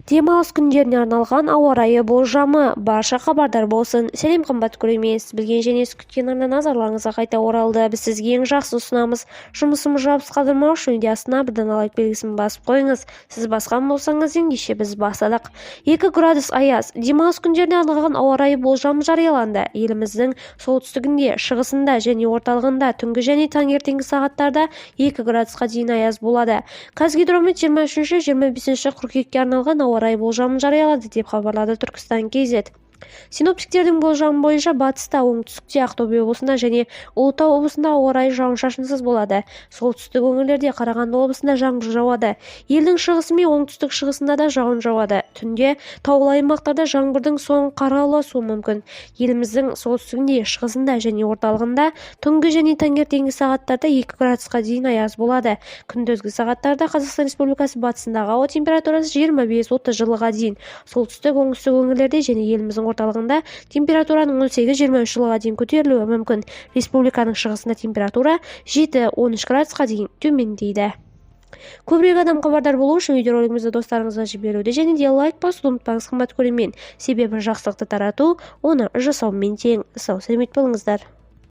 Демалыс күндеріне арналған ауа райы болжамы. Барша хабардар болсын. Сәлем қымбат көрермен, сіз білген және сіз күткен арна назарларыңызға қайта оралды. Біз сізге ең жақсы ұсынамыз. Жұмысымыз жабыс қалдырмау үшін видеосына бірден лайк белгісін басып қойыңыз. Сіз басқан болсаңыз ендеше біз бастадық. 2 градус аяз. Демалыс күндеріне арналған ауа райы болжамы жарияланды. Еліміздің солтүстігінде, шығысында және орталығында түнгі және таңертеңгі сағаттарда 2 градусқа дейін аяз болады. Қазгидромет 23-25 қыркүйекке арналған ауа райы болжамын жариялады деп хабарлады Түркістан kz. Синоптиктердің болжамы бойынша батыста, оңтүстікте, Ақтөбе облысында және Ұлытау облысында ауа райы жауын-шашынсыз болады. Солтүстік өңірлерде Қарағанды облысында жаңбыр жауады. Елдің шығысы мен оңтүстік шығысында да жауын жауады. Түнде таулы аймақтарда жаңбырдың соңы қар араласуы мүмкін. Еліміздің солтүстігінде, шығысында және орталығында түнгі және таңертеңгі сағаттарда 2 градусқа дейін аяз болады. Күндізгі сағаттарда Қазақстан Республикасы батысындағы ауа температурасы 25-30 жылыға дейін. Солтүстік, оңтүстік өңірлерде және еліміздің орталығында температураның 18-23 жылға дейін көтерілуі мүмкін. Республиканың шығысында температура 7-13 градусқа дейін төмендейді. Көбірек адам хабардар болу үшін видеоролигімізді достарыңызға жіберуді және де лайк басуды ұмытпаңыз қымбат көрермен. Себебі жақсылықты тарату, оны жасаумен тең. Сау, сәлемет болыңыздар.